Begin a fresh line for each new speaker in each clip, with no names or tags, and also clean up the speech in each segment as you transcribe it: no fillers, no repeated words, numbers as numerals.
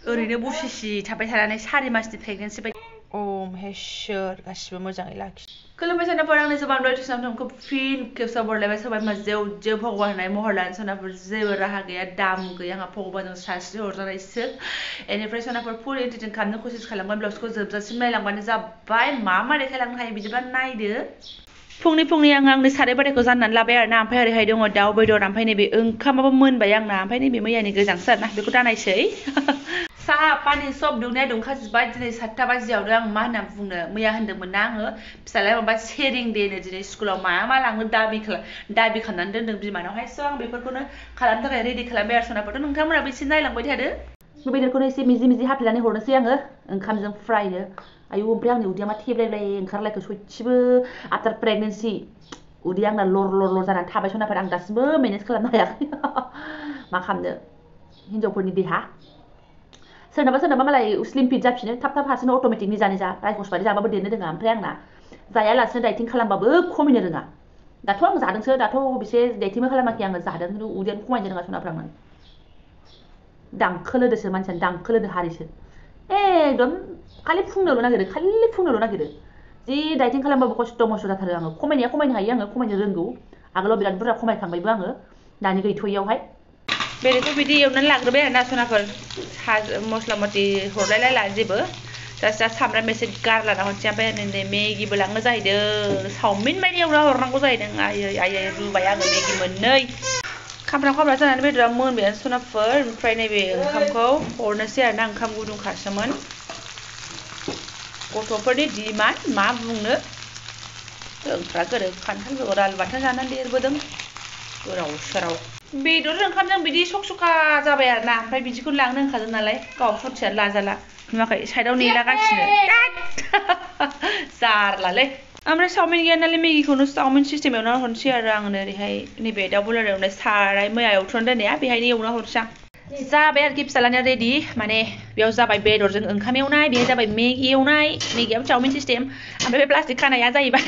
ओरैनो बसिसि थाबाय थानानै 4 मासनि प्रेगनेन्सि बायदि ओम हेसोर गासिबो मोजाङै लाखि खुलुमबाय सोनाफोर आंनि जोबान बायदि सोनाफोरखौ फिन खेबसे बरलायबाय सोरबा जेव जेव भगवान होनाय महर लानो सोनाफोर जेबो राहा गैया दाम गैया आंहा भगवानजों सानस्रि हरजानायसो एनिफ्राय सोनाफोर फुल एन्टारटेन खालामनो कसिस खालामगोन ब्लाउसखौ जोबजासिम नायलांबानो जाबाय मा मा देखायलांनो हायो बिदिबा नायदो फुंनि आंनि साराय बादायखौ जाननानै लाबाय आरोना ओमफ्राय ओरैहाय दङ दाउ बेदर ओमफ्राय नैबे ओंखामाबो मोनबाय आंना ओमफ्राय नैबे मैयानि गोजांसो आरोना बेखौ दानायसै साहा पानि सब दुंनाया दुंखाजोब्बाय दिनै 7टा बाजियावनो आं मा होनना बुंनो मैया होनदोंमोन ना आङो फिसालाया माबा शेरिं देनो दिनै स्कुलाव मा लांनो दाबि खालामनानै दोनदों बिमानावहाय स' आं बेफोरखौनो खालामनो थाखाय रेडि खालामबाय आरो सनाफोरथ' नोंथांमोनाबो एसे नायलांबाय थादो बेदरखौनो एसे मिजि हाफ्लेनानै हरनोसै आङो ओंखामजों फ्रायनो आयु ओमफ्राय आंनि उदैया मा थेब्लायब्लाय ओंखारलायखो सयथिबो आफ्टार प्रेगनेन्सि उदैया आंना लर जानानै थाबाय सनाफोर आं दासिमबो मेनेज खालामनो हायाखै मा खालामनो हिनजावफोरनि देहा सोरनाबा मालाय स्लिम फिट जाफिनो थाब हारसिंनो अट'मेटिकनि जानो जा रायखस बादि जाबाबो देरनो रोङा ओमफ्राय आंना जायालासिनो डाइटिं खालामबाबो खमायनो रोङा दाथ' आं जादोंसो दाथ' बेसे डाइटिंबो खालामाखै आङो जादों खिन्थु उदैयानो खमायनो रोङा सनाफोर आंना दांखोलोदोसो मानसियानो दांखोलोदो हारिसो एकदम खालि फुंनोल' नागिरो जि डाइटिं खालामबाबो खस्थ' मस्थ' जाथारो आङो खमायनो हायो आङो खमायनो रोंगौ आगोलाव बिराद बुरजा खमायखांबायबो आङो दानि गैथ'यैयावहाय बेरेखौ बिदि एवनानै लाग्रोबाय आरोना सनाफोर मस्ला मस्लि हरलायलायला जेबो जास्ट सामब्राम एसे गारलाना हरसै ओमफ्राय नै मेगिबो लाङो जाहैदों चावमिन बायदि एवना हरनांगौ जाहैदों आयै रुबाय आङो मेगि मोननै खामफ्राम जानानै बेदरा मोनबायानो सनाफोर ओमफ्राय नैबे ओंखामखौ हरनोसै आरोना ओंखाम गुदुंखासोमोन गथ'फोरनि डिमान्ड मा बुंनो जोंफ्रा गोदो खान्थाल बेगर आलु बाथोन जानानै देरबोदों गोराव सोराव बेदर ओंखामजों बिदि सखा जाबाय आरोना ओमफ्राय बिदिखौनो लांनो होनखादों नालाय गाव फुरथियानो लाजाला नुवाखै साइडआव नेलागासिनो जारलालै ओमफ्राय चावमिन गैया नालाय मेगिखौनो चावमिन सिस्टेम एवना हरनोसै आरो आंनो ओरैहाय नैबे दाउ बयलार एवनाय साराय मैया एवथ्र'ना दोननाया बेहायनो एवना हरसै आं जाबाय आरोखि फिसालानिया रेडि माने बेयाव जाबाय बेदरजों ओंखाम एवनाय बेहाय जाबाय मेगि एवनाय मेगियाबो चावमिन सिस्टेम ओमफ्राय बे प्लास्टिक खानाया जाहैबाय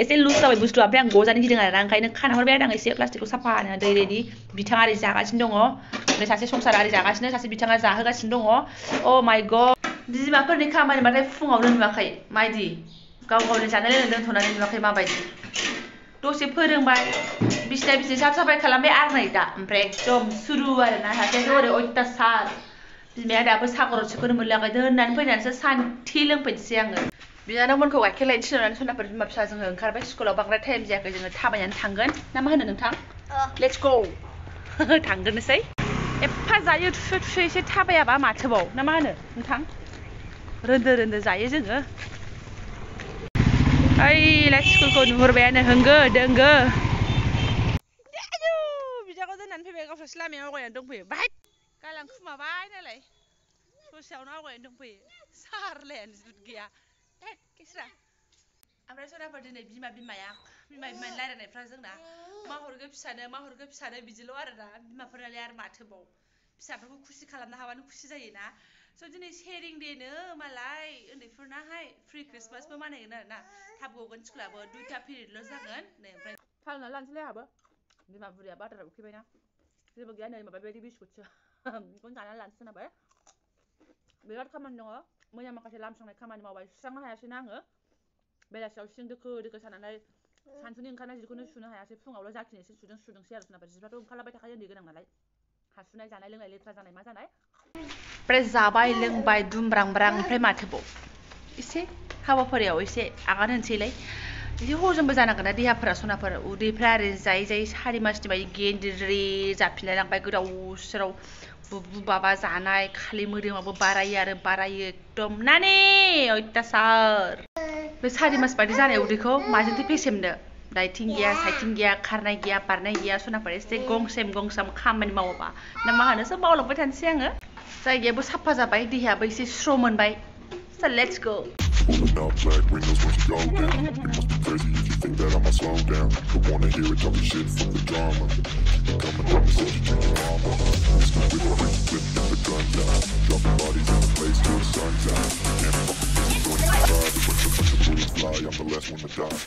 एसे लुज जाबाय बुस्थुआ ओमफ्राय आं गजानो गिदों आरोना ओंखायनो खाना हरबाय आरो आं एसे प्लास्टिकखौ साफानो दै रेडि बिथाङा ओरै जागासिनो दङ ओमफ्राय सासे संसारा ओरै जागासिनो सासे बिथाङा जाहोगासिनो दङ अ माय गड बिमाफोरनि खामानिबाथाय फुङावनो नुवाखै मायदि गावनि जानाय लोंनाय दोनथ'नानै नुवाखै माबायदि दसे फोरोंबाय बिसिना साफ साफाय खालामबाय आरो नै दा ओमफ्राय एकदम सुरु आरोना सासेयाथ' ओरै अयथासार बिमाया दाबो सागरसेखौनो मोनलाङाखै दोननानै फैनानैसो सान्थि लोंफैनोसै आङो बिनानावमोनखौ गाइखेर लायनो थिनहरनानै सनाफोर बिमा फिसा जोङो ओंखारबाय स्कुलाव बांद्राय टाइम जायाखै जोङो थाबायनानै थांगोन ना मा होनो नोंथां लेट्स गो थांग्रोनोसै एफा जायो थुसु एसे थाबायाबा माथोबाव ना मा होनो नोंथां रोन्दो जायो जोङो ओइ स्कुलखौ नुहुरबायानो होंगो दोंगो बिदाखौ दोननानै फैबाय गावस्रासो लामायाव आवगायनानै दंफैयो बाहाय गालां खुमाबाय नालाय ससेयावनो आवगायनानै दंफैयो सारलायानो जुद गैया केस्रा ओमफ्राय सनाफोर दिनै बिमाया रायलायनायफ्रा जोंना मा हरगो फिसानो बिदिल' आरोना बिमाफोरालाय आरो माथोबाव फिसाफोरखौ खुसि खालामनो हाबानो खुसि जायोना स' दिनै शेरिं देनो मालाय उन्दैफोरनाहाय फ्रि क्रिसमासबो मानायगोन आरोना थाब गगोन स्कुलाबो 2टा पिरियडल' जागोन नै ओमफ्राय थालना लानोसैलाय आहाबो बिमा बुरिया बाजाराव उखैबायना जेबो गैया नै माबा बायदि बिस्कुटसो बेखौनो जानानै लानोसै सोनाबाय बिराद खामानि दङ मैया माखासे लामस्रांनाय खामानि मावबाय सुस्रांनो हायासैना आङो बेलासियाव सिं दोखो सानानै सानसुनि ओंखारनाय जिखौनो सुनो हायासै फुङावल' जाखिनि एसे सुदोंसै आरो सोनाबा जिफ्राथ' ओंखारलाबाय थाखायो उन्दै गोनां नालाय हासुनाय जानाय लोंनाय लेथ्रा जानाय मा जानाय ओमफ्राय जाबाय लोंबाय दुमब्रांब्रां ओमफ्राय माथोबाव एसे हाबाफारियाव एसे आगान होनोसैलाय एसे हजमबो जानांगोन ना देहाफोरा सनाफोर उदैफ्रा ओरै जायै 4 मासनि बायदि गेन्द्रि जाफिनलाय लांबाय गोदाव सोराव बुबाबा जानाय खालि मोदोमाबो बारायो एकदम नानि अयथासार बे 4 मास बायदि जानाय उदैखौ माजोंथो फेसेमनो डाइटिं गैया साइटिं गैया खारनाय गैया बारनाय गैया सनाफोर एसे गंसेम खामानि मावोबा ना मा होनोसो बावलांबाय थानोसै आङो जायगायाबो साफा जाबाय देहायाबो एसे स्र' मोनबाय so let's go
Pulling up black windows when you go down. You must be crazy if you think that I'ma slow down. Don't wanna hear it, talking shit from the drama. Coming down the city to your mama. It's my with a freak flip, got the gun down. Dropping bodies in the place till the sun's out. Can't fuck with me, so when you try to push the bullets fly, I'm the last one to die.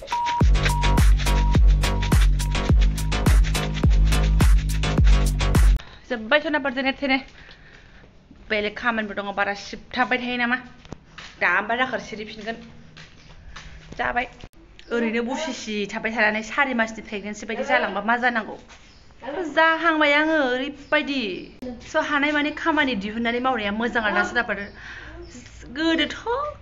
जोब्बाय सनाफोर जेने थेने बेलेग खामानिबो दङ बारा सिबथाबबाय थायो नामा दा ओमफ्राय दाखोर सिरिफिनगोन जाबाय ओरैनो बसिसि थाबाय थानानै 4 मासनि प्रेगनेन्सि बायदि जालांबा मा जानांगौ जाहांबाय आङो ओरैबायदि स' हानाय माने खामानि दिहुननानै मावनाया मोजां आरोना सोरबाफोर गोदोथ'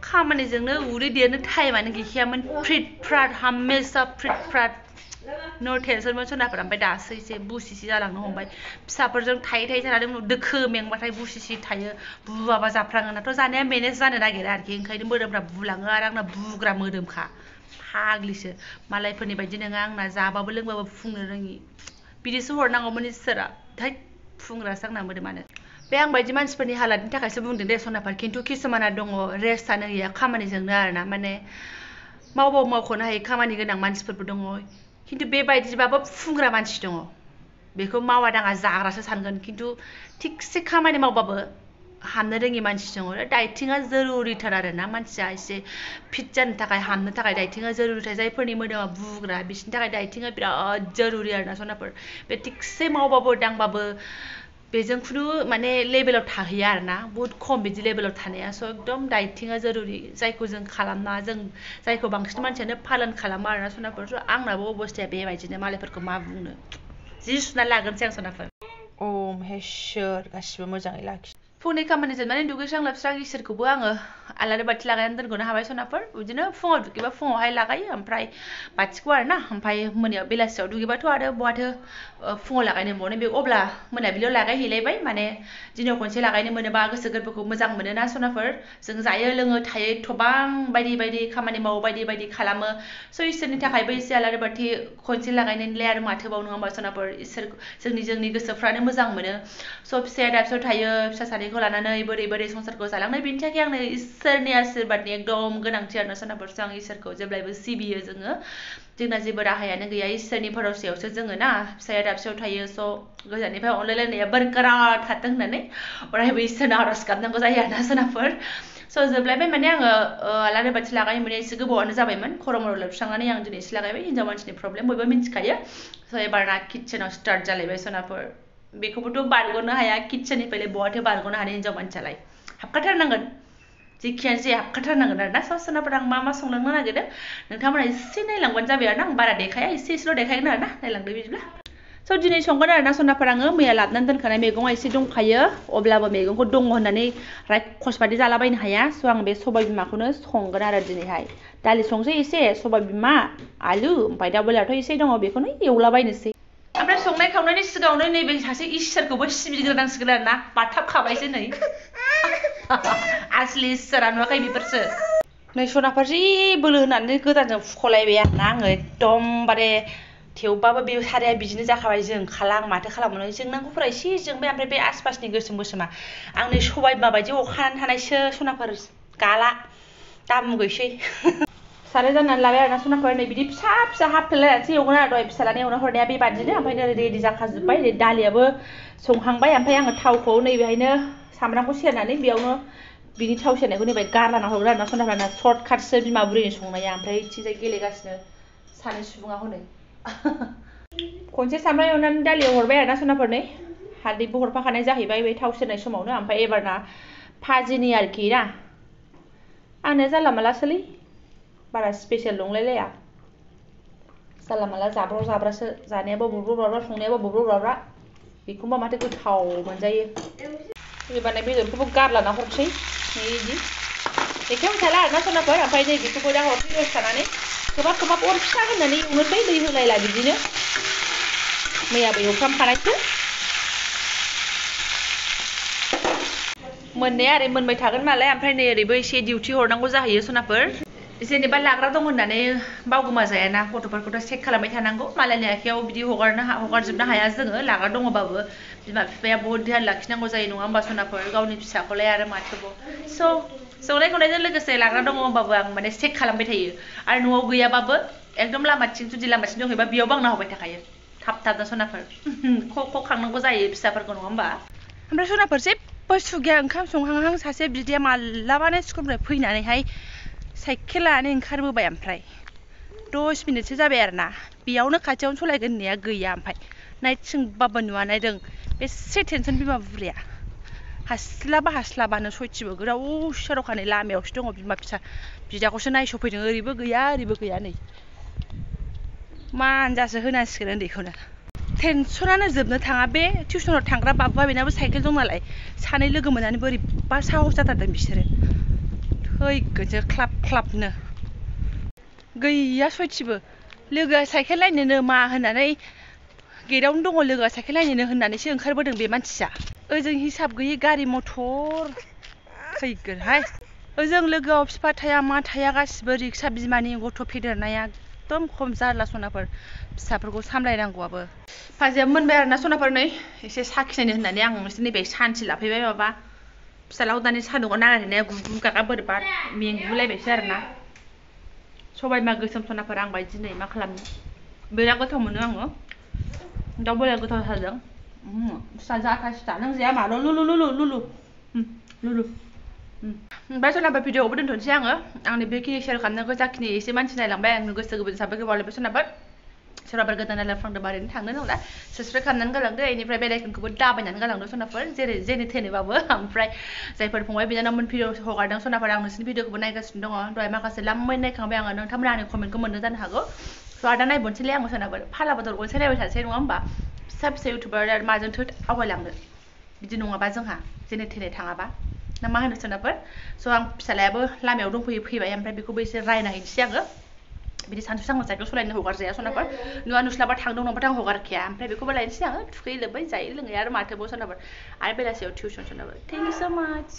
खामानिजोंनो उदै देरनो टाइमानो गैखायामोन फ्रिट फ्राट हामेसा फ्रिट फ्राट नो टेनसनमोन सोरनाफोर ओमफ्राय दासो एसे बुसिसि जालांनो हमबाय फिसाफोरजों थायै थायै थानानै दोखो मेंबाथाय बुसिसि थायो बुवाबा जाफ्राङोनाथ' जानाया मेनेज जानो नागिरा आरोखि ओंखायनो मोदोमफ्रा बुलाङो आरो आंना बुग्रा मोदोमखा फाग्लिसो मालायफोरनि बायदि नङा आंना जाबाबो लोंबाबो फुंनो रोङि बिदिसो हरनांगौमोन इसोरा थै फुंग्रासो आंना मोदोमानो बे आं बायदि मानसिफोरनि हालादनि थाखायसो बुंदों दे सनाफोर खिन्थु किसुमाना दङ रेस्टआनो गैया खामानिजोंनो आरोना माने मावबाबो मावख'नो हायै खामानि गोनां मानसिफोरबो दङ खिन्थु बेबायदिबाबो फुंग्रा मानसि दङ बेखौ मावा दाङा जाग्रासो सानगोन खिन्थु थिगसे खामानि मावबाबो हामनो रोङि मानसि दङ डाइटिंआ जरुरिथार आरोना मानसिया एसे फिट जानो थाखाय हामनो थाखाय डाइटिंआ जरुरिथार जायफोरनि मोदोमा बुग्रा बिसोरनि थाखाय डाइटिंआ बिराद जरुरि आरोना सनाफोर बे थिगसे मावबाबो दांबाबो बेजों खुनु माने लेभेलाव थाहैया आरोना बहुत खम बिदि लेभेलाव थानाया स' एकदम डाइटिंआ जरुरि जायखौ जों खालामना जों जायखौ बांसिन मानसियानो पालन खालामो आरोना सनाफोर स' आंनाबो अबस्थाया बेबायदिनो मालायफोरखौ मा बुंनो जि सुना लागोनसै आं सनाफोर ओम हेश्वर गासिबो मोजाङै लाखि फुंनि खामानि जोबनानै दुगैस्रां लोबस्रां इसोरखौबो आङो आलारि बाथि लागायनानै दोनग'नो हाबाय सनाफोर बिदिनो फुङाव दुगैबा फुङावहाय लागायो ओमफ्राय बाथिखौ आरोना ओमफ्राय मोनायाव बेलासियाव दुगैबाथ' आरो बहाथो फुङाव लागायनो मोनबावनो बे अब्ला मोनाबिलियाव लागायहैलायबाय माने दिनाव खनसे लागायनो मोनोबा गोसो गोरबोखौ मोजां मोनोना सनाफोर जों जायो लोङो थायो थबां बायदि बायदि खामानि मावो बायदि बायदि खालामो स' इसोरनि थाखायबो एसे आलारि बाथि खनसे लागायनानैलाय आरो माथोबाव नङा होमबा सनाफोर इसोर जोंनि गोसोफ्रानो मोजां मोनो स' फिसाया दाबसेयाव थायो फिसा सानैखौ लानानै बोरै बोरै संसारखौ जालांनाय बेनि थाखाय आंनो इसोरनि आशीर्बादनि एकदम गोनांथि आरोना सनाफोर आं इसोरखौ जेब्लायबो सिबियो जोंना जेबो राहायानो गैया इसोरनि भरसायावसो जोङो ना फिसाया दाबसेयाव थायो स' गोजाननिफ्राय अनलायलायनाया बरकरार थाथों होननानै अरायबो इसोरनो आर'ज गाबनांगौ जायो आरोना सनाफोर स' जोबलायबाय माने आङो आलारि बाथि लागायनो मोननाया एसे गोबावानो जाबायमोन खर' मर' लोबस्रांनानै आं दिनै एसे लागायबाय हिनजाव मानसिनि प्रब्लेम बयबो मिन्थिखायो स' एबारना किटचेनाव स्टार्ट जालायबाय सनाफोर बेखौबोथ' बारग'नो हाया किटचेननिफ्रायलाय बहाथो बारग'नो हानो हिनजाव मानसियालाय हाबखाथारनांगोन जेखियानो जाया हाबखाथारनांगोन आरोना स' सनाफोर आं मा मा संलांनो नागिरदों नोंथांमोना एसे नायलांबानो जाबाय आरोना आं बारा देखाया एसेल' देखायगोन आरोना नायलांदो बिदिब्ला स' दिनै संगोन आरोना सनाफोर आङो मैया लाबोनानै दोनखानाय मैगङा एसे दंखायो अब्लाबो मैगंखौ दङ होननानै रायखस बादि जालाबायनो हाया स' आं बे सबाय बिमाखौनो संगोन आरो दिनैहाय दालि संसै एसे सबाय बिमा आलु ओमफ्राय दा बयलारथ' एसे दङ बेखौनो एवलाबायनोसै ओमफ्राय संनाय खावनायनि सिगाङावनो नैबे सासे इसोरखौबो सिबिग्रोनांसिगोन आरोना बाथाबखाबायसो नै आसलि इसोरा नुवाखै बेफोरसो नै सनाफोर जि बोलो होनानै गोदानजों फुख'लायबाय आरोना आङो एकदमबारे थेवबाबो बे साराया बिदिनो जाखाबाय जोंखाला आं माथो खालामनो जोंनांगौफोरा एसे जोंबाय ओमफ्राय बे आसपासनि गोसोम गोसोमा आंनि सबाय बिमा बायदि अखानानै थानायसो सनाफोर गाला दा मुगैसै साराय जाननानै लाबाय आरोना सनाफोर नै बिदि फिसा फिसा हाफ्लेलायनानैसो एवगोन आरो दहाय फिसालानि एवना हरनाया बेबादिनो ओमफ्राय नै रेडि जाखाजोब्बाय नै दालियाबो संखांबाय ओमफ्राय आङो थावखौ नैबेहायनो सामब्रामखौ सेरनानै बेयावनो बिनि थाव सेरनायखौ नैबे गारलाना हरगोन आरोना सनाफोर सर्टकाटसो बिमा बुरैनि संनाया ओमफ्राय इथिंजाय गेलेगासिनो सानै सुबुङा हनै खनसे सामब्राम एवनानै दालियाव हरबाय आरोना सनाफोर नै हालदैबो हरफाखानाय जाहैबाय बे थाव सेरनाय समावनो ओमफ्राय एबारना भाजिनि आरोखि ना आंनो जानला मालासोलै बारा स्पेसियेल नंलायलाया जानला माला जाब्राव जाब्रासो जानायाबो बब्रब बाब्रा संनायाबो बब्रब बाब्रा बेखौबा माथो गोथाव मोनजायो एबारना बेदरखौबो गारलाना हरसै नै बिदि बेखौनो थाला आरोना सनाफोर ओमफ्राय नै बेखौबो दा हरसै दसे थानानै खोबाब खोबाब अर फिसा होनानै एवनोसै दै होलायला बिदिनो मैयाबो एवफ्रामखानायसो मोननाया ओरै मोनबाय थागोन मालाय ओमफ्राय नै ओरैबो एसे डिउटि हरनांगौ जाहैयो सनाफोर जेनेबा लाग्रा दं होननानै बावगोमा जायाना गथ'फोरखौथ' चेक खालामबाय थानांगौ मालायनि आखायाव बिदि हगारजोबनो हाया जोङो लाग्रा दङबाबो बिमा बिफाया बहुद ध्यान लाखिनांगौ जायो नङा होमबा सनाफोर गावनि फिसाखौलाय आरो माथोबाव संनाय खावनायजों लोगोसे लाग्रा दङ होमबाबो आं माने चेक खालामबाय थायो आरो न'आव गैयाबाबो एकदम लामाथिं जुदि लामाथिं दंहैबा बेयावबो आं नाहरबाय थाखायो थाब थाबनो सनाफोर ख' खांनांगौ जायो फिसाफोरखौ नङा होमबा ओमफ्राय सनाफोर जेबो सुगिया ओंखाम संहांहां सासे बिदाया मालाबानो स्कुलनिफ्राय फैनानैहाय साइकेल लानानै ओंखारबोबाय ओमफ्राय 10 मिनिटसो जाबाय आरोना बेयावनो खाथियावनो सलायगोन होननाया गैया ओमफ्राय नायथिंबाबो नुवा नायदों बेसे टेनसन बिमा बुरैया हास्लाबानो सयथिबो गोदाव सोरावखानै लामायावसो दङ बिमा फिसा बिदाखौसो नायसफैदों ओरैबो गैया नै मानजासो होनांसिगोन उन्दैखौनो टेनसनानो जोबनो थाङा बे टिउसनाव थांग्रा बाबुआ बेनाबो साइकेल दं नालाय सानै लोगो मोननानै बोरैबा साहस जाथारदों बिसोरो थैगोनसो ख्लाब-ख्लाबनो गैया सयथिबो लोगोआ साइकेल नायनोनो मा होननानै गेटआवनो दङ लोगोआ साइकेल नायनोनो होननानैसो ओंखारबोदों बे मानसिया ओजों हिसाब गैयै गारि मथर फैगोनहाय ओजों लोगोआव बिफा थाया मा थाया गासिबो रिक्सा बिमानि गथ' फेदेरनाया एकदम खम जारला सनाफोर फिसाफोरखौ सामलायनांगौआबो फाजाया मोनबाय आरोना सनाफोर नै एसे साखिनायनो होननानै आं नैबे सान्थि लाफैबाय माबा फिसालाखौ दानि सान्दुङाव नागिरनाया गुगु गागा बोरैबा मेंगुलायबायसो आरोना सबायमा गोसोम सनाफोर आं बायदि नै मा खालामनो बिराद गोथाव मोनो आङो दाउ बयलार गोथाव जादों फिसा जाथासिथा नों जाया मा लुलु ओमफ्राय सोरनाबा भिडिअ'आवबो दोनथ'नोसै आङो आंनि बेखिनि शेयार खालामनांगौ जाखिनि एसे मानसि नायलांबाय आंनो गोसो गोबोर साबायखर बावलायबाय सोरबाफोर गोदान नायलांफ्लांदोंबा ओरैनो थांनो नंला साबसक्राइब खालामनानै गालांदो बेनिफ्राय बेल आइकनखौबो दाबायनानै गालांदो सनाफोर जेने थेनेबाबो ओमफ्राय जायफोर फंबाय बिनानावमोन भिडिअ हगारदों सनाफोर आं नोंसोरनि भिडिअखौबो नायगासिनो दङ दहाय माखासे लाम्बै नायखांबाय आङो नोंथांमोना आंनि कमेन्टखौ मोननो जानो हागौ स' आदा नायबनोसैलै आङो सनाफोर फाला बदल गनसे नायबाय थानोसै नङा होमबा फिसा इउटुबार माजोंथो आवगायलांनो बिदि नङाबा जोंहा जेने थेने थाङाबा ना मा होनो सोनाफोर स' आं फिसालायाबो लामायाव दंफैयो फैबाय ओमफ्राय बेखौबो एसे रायना हैनोसै आङो बिदि सानसु सानगोन साइकेल सलायनो हगारजाया सनाफोर नुस्लाबा थांदों नङाबाथाय आं हगारखाया ओमफ्राय बेखौबो लायनोसै आङो थुखै लोबै जायै लोङै आरो माथोबाव सनाफोर आरो बेलासियाव टिउसन सनाफोर थेंक इउ स' माच